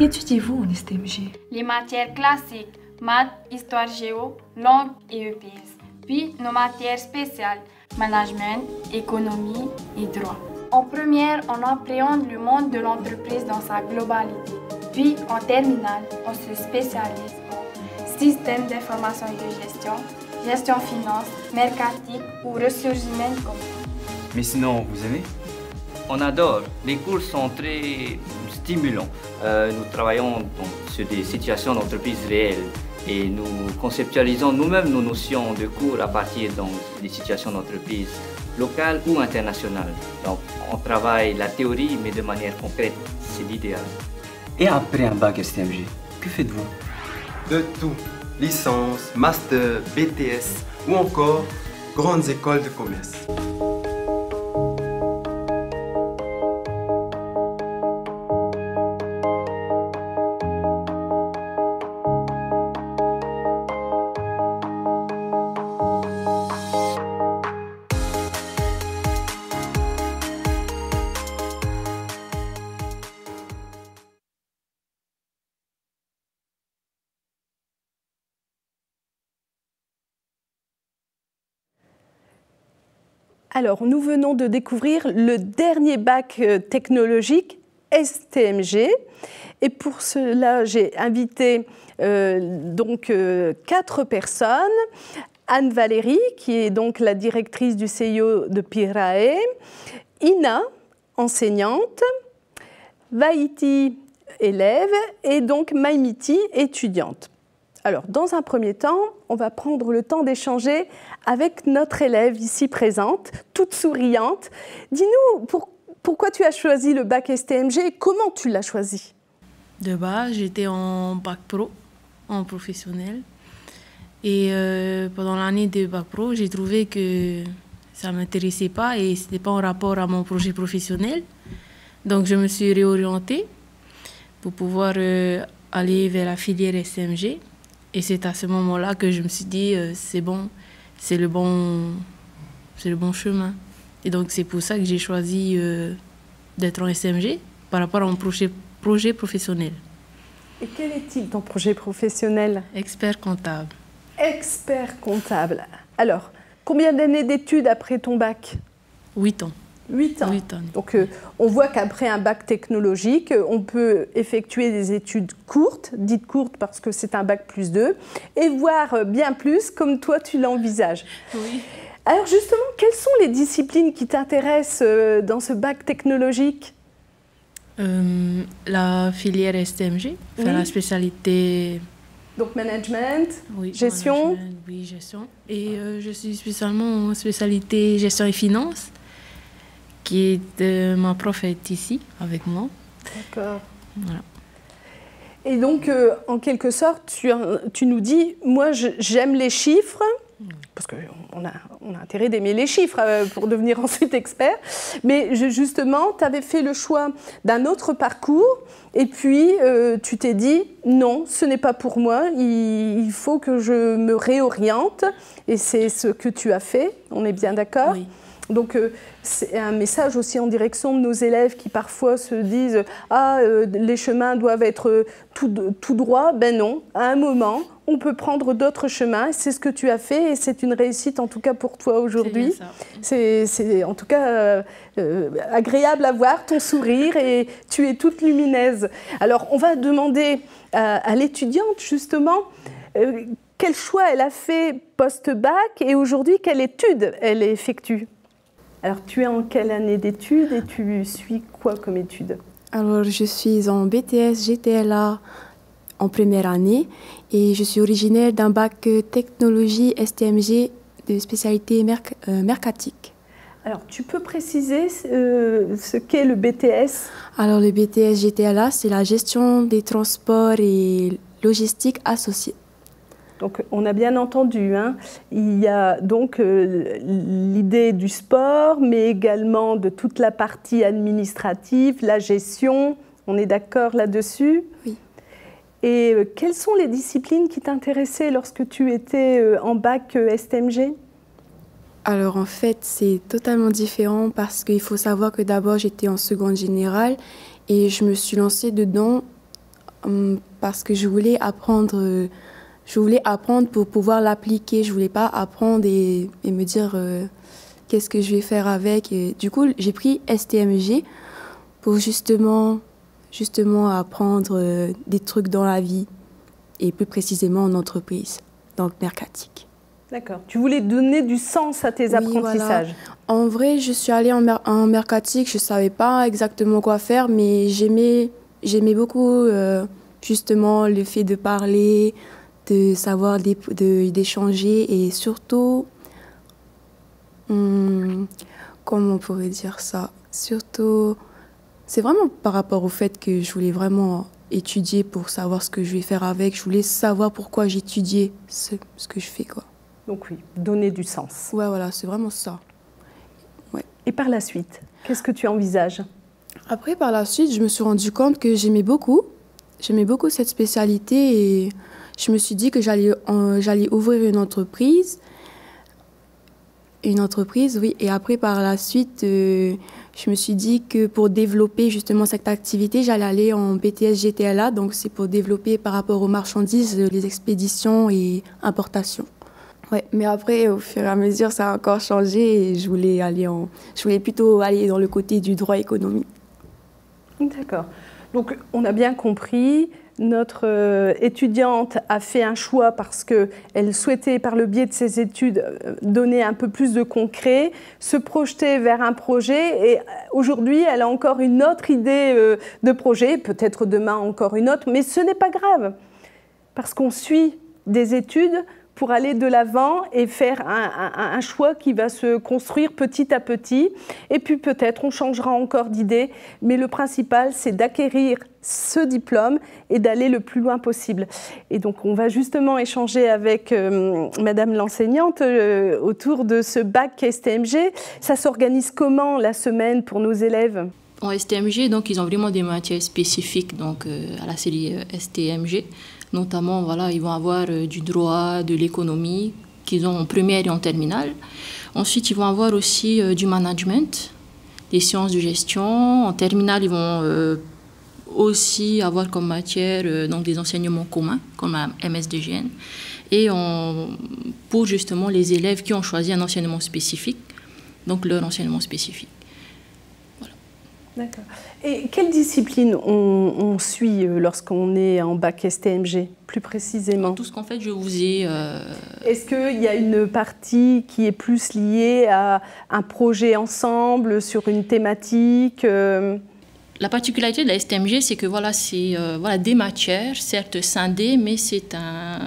Qu'étudiez-vous en STMG? Les matières classiques, maths, histoire géo, langue et EPS. Puis nos matières spéciales, management, économie et droit. En première, on appréhende le monde de l'entreprise dans sa globalité. Puis en terminale, on se spécialise en système d'information et de gestion, gestion finance, mercatique ou ressources humaines communes. Mais sinon, vous aimez? On adore. Les cours sont très stimulants. Nous travaillons donc sur des situations d'entreprise réelles et nous conceptualisons nous-mêmes nos notions de cours à partir donc, des situations d'entreprise locales ou internationales. Donc, on travaille la théorie, mais de manière concrète. C'est l'idéal. Et après un bac STMG, que faites-vous? De tout. Licence, master, BTS ou encore grandes écoles de commerce. Alors, nous venons de découvrir le dernier bac technologique STMG. Et pour cela, j'ai invité 4 personnes. Anne-Valérie, qui est donc la directrice du CIO de Pirae. Ina, enseignante. Vaïti, élève. Et donc Maïmiti, étudiante. Alors, dans un premier temps, on va prendre le temps d'échanger avec notre élève ici présente, toute souriante. Dis-nous, pourquoi tu as choisi le bac STMG et comment tu l'as choisi? De base, j'étais en bac pro, en professionnel. Et pendant l'année de bac pro, j'ai trouvé que ça ne m'intéressait pas et ce n'était pas en rapport à mon projet professionnel. Donc, je me suis réorientée pour pouvoir aller vers la filière STMG. Et c'est à ce moment-là que je me suis dit, c'est bon, c'est le bon chemin. Et donc, c'est pour ça que j'ai choisi d'être en STMG par rapport à mon projet professionnel. Et quel est-il ton projet professionnel? Expert comptable. Expert comptable. Alors, combien d'années d'études après ton bac? 8 ans. 8 ans. 8 ans. Donc, on voit qu'après un bac technologique, on peut effectuer des études courtes, dites courtes parce que c'est un bac plus 2, et voire bien plus, comme toi tu l'envisages. Oui. Alors justement, quelles sont les disciplines qui t'intéressent dans ce bac technologique? La filière STMG, Oui. la spécialité... Donc management, oui, gestion. Management, oui, gestion. Et je suis spécialement en spécialité gestion et finance, qui est ma prof est ici avec moi. D'accord. Voilà. Et donc, en quelque sorte, tu nous dis, moi j'aime les chiffres, parce qu'on a intérêt d'aimer les chiffres pour devenir ensuite expert, mais justement, tu avais fait le choix d'un autre parcours, et puis tu t'es dit, non, ce n'est pas pour moi, il faut que je me réoriente, et c'est ce que tu as fait, on est bien d'accord? Oui. Donc, c'est un message aussi en direction de nos élèves qui parfois se disent « Ah, les chemins doivent être tout droit ». Ben non, à un moment, on peut prendre d'autres chemins. C'est ce que tu as fait et c'est une réussite en tout cas pour toi aujourd'hui. C'est en tout cas agréable à voir ton sourire et tu es toute lumineuse. Alors, on va demander à l'étudiante justement quel choix elle a fait post-bac et aujourd'hui, quelle étude elle effectue. Alors, tu es en quelle année d'études et tu suis quoi comme études? Alors, je suis en BTS GTLA en première année et je suis originaire d'un bac technologie STMG de spécialité mercatique. Alors, tu peux préciser ce qu'est le BTS? Alors, le BTS GTLA, c'est la gestion des transports et logistique associée. Donc, on a bien entendu, hein. Il y a donc l'idée du sport, mais également de toute la partie administrative, la gestion. On est d'accord là-dessus? Oui. Et quelles sont les disciplines qui t'intéressaient lorsque tu étais en bac STMG? Alors, en fait, c'est totalement différent parce qu'il faut savoir que d'abord, j'étais en seconde générale et je me suis lancée dedans parce que je voulais apprendre pour pouvoir l'appliquer. Je voulais pas apprendre et me dire qu'est-ce que je vais faire avec. Et du coup, j'ai pris STMG pour justement apprendre des trucs dans la vie et plus précisément en entreprise, dans le mercatique. D'accord. Tu voulais donner du sens à tes apprentissages. Voilà. En vrai, je suis allée en mercatique, je ne savais pas exactement quoi faire, mais j'aimais beaucoup justement le fait de parler, de savoir d'échanger et surtout, comment on pourrait dire ça, surtout, c'est vraiment par rapport au fait que je voulais vraiment étudier pour savoir ce que je vais faire avec, je voulais savoir pourquoi j'étudiais ce que je fais, quoi. Donc oui, donner du sens. Ouais, voilà, c'est vraiment ça. Ouais. Et par la suite, qu'est-ce que tu envisages? Après, par la suite, je me suis rendu compte que j'aimais beaucoup cette spécialité et je me suis dit que j'allais ouvrir une entreprise. Une entreprise, oui. Et après, par la suite, je me suis dit que pour développer justement cette activité, j'allais aller en BTS GTLA. Donc, c'est pour développer par rapport aux marchandises, les expéditions et importations. Ouais, mais après, au fur et à mesure, ça a encore changé et je voulais plutôt aller dans le côté du droit économique. D'accord. Donc, on a bien compris, notre étudiante a fait un choix parce qu'elle souhaitait, par le biais de ses études, donner un peu plus de concret, se projeter vers un projet. Et aujourd'hui, elle a encore une autre idée de projet, peut-être demain encore une autre, mais ce n'est pas grave, parce qu'on suit des études pour aller de l'avant et faire un choix qui va se construire petit à petit. Et puis peut-être on changera encore d'idée, mais le principal, c'est d'acquérir ce diplôme et d'aller le plus loin possible. Et donc on va justement échanger avec Madame l'enseignante autour de ce bac STMG. Ça s'organise comment la semaine pour nos élèves? En STMG, donc, ils ont vraiment des matières spécifiques donc, à la série STMG. Notamment, voilà, ils vont avoir du droit, de l'économie, qu'ils ont en première et en terminale. Ensuite, ils vont avoir aussi du management, des sciences de gestion. En terminale, ils vont aussi avoir comme matière donc des enseignements communs, comme un MSDGN. Et pour justement les élèves qui ont choisi un enseignement spécifique, donc leur enseignement spécifique. D'accord. Et quelle discipline on suit lorsqu'on est en bac STMG, plus précisément? Tout ce qu'en fait je vous ai... Est-ce qu'il y a une partie qui est plus liée à un projet ensemble, sur une thématique La particularité de la STMG, c'est que voilà, c'est des matières, certes scindées, mais c'est un...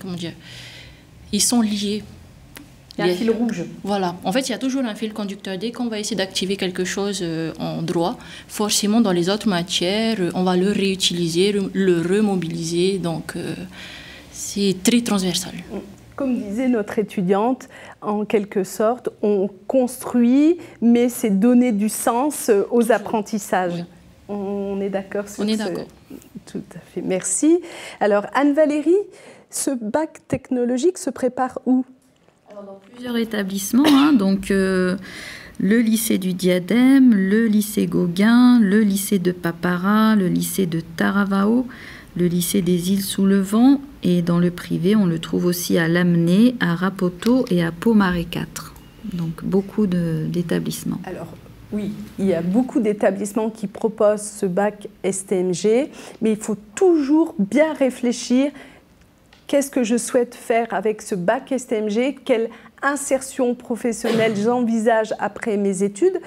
Comment dire? Ils sont liés. Il y a un fil rouge. Voilà. En fait, il y a toujours un fil conducteur. Dès qu'on va essayer d'activer quelque chose en droit, forcément, dans les autres matières, on va le réutiliser, le remobiliser. Donc, c'est très transversal. Comme disait notre étudiante, en quelque sorte, on construit, mais c'est donner du sens aux apprentissages. Oui. On est d'accord sur ça? On est d'accord. Tout à fait. Merci. Alors, Anne-Valérie, ce bac technologique se prépare où? Dans plusieurs établissements, donc le lycée du Diadème, le lycée Gauguin, le lycée de Papara, le lycée de Taravao, le lycée des îles sous le vent, et dans le privé, on le trouve aussi à Lamennais, à Rapoto et à Pau-Marais 4. Donc beaucoup d'établissements. Alors oui, il y a beaucoup d'établissements qui proposent ce bac STMG, mais il faut toujours bien réfléchir. Qu'est-ce que je souhaite faire avec ce bac STMG? Quelle insertion professionnelle j'envisage après mes études?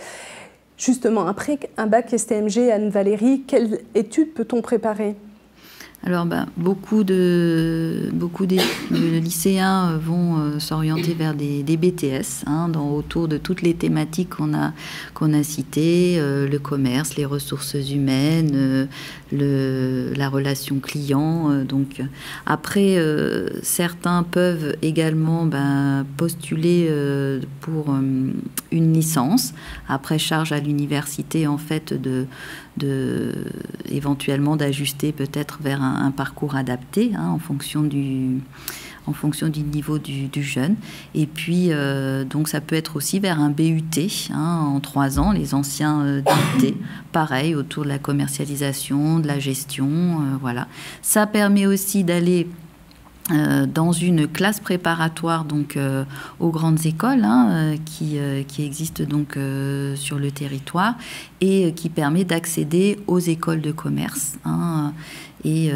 Justement, après un bac STMG, Anne-Valérie, quelles études peut-on préparer? Alors, beaucoup de lycéens vont s'orienter vers des BTS, autour de toutes les thématiques qu'on a citées, le commerce, les ressources humaines, la relation client. Donc, après, certains peuvent également postuler pour une licence. Après, charge à l'université, en fait, éventuellement d'ajuster peut-être vers un parcours adapté en fonction en fonction du niveau du jeune. Et puis, donc ça peut être aussi vers un BUT, en 3 ans, les anciens DUT, pareil, autour de la commercialisation, de la gestion, voilà. Ça permet aussi d'aller dans une classe préparatoire donc aux grandes écoles qui existent donc sur le territoire et qui permet d'accéder aux écoles de commerce. Et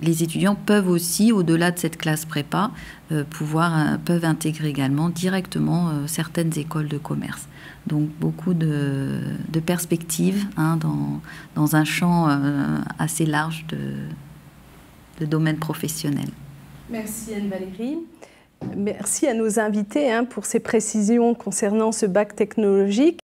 les étudiants peuvent aussi, au-delà de cette classe prépa, peuvent intégrer également directement certaines écoles de commerce. Donc beaucoup de perspectives dans un champ assez large de domaine professionnel. Merci Anne-Valérie. Merci à nos invités pour ces précisions concernant ce bac technologique.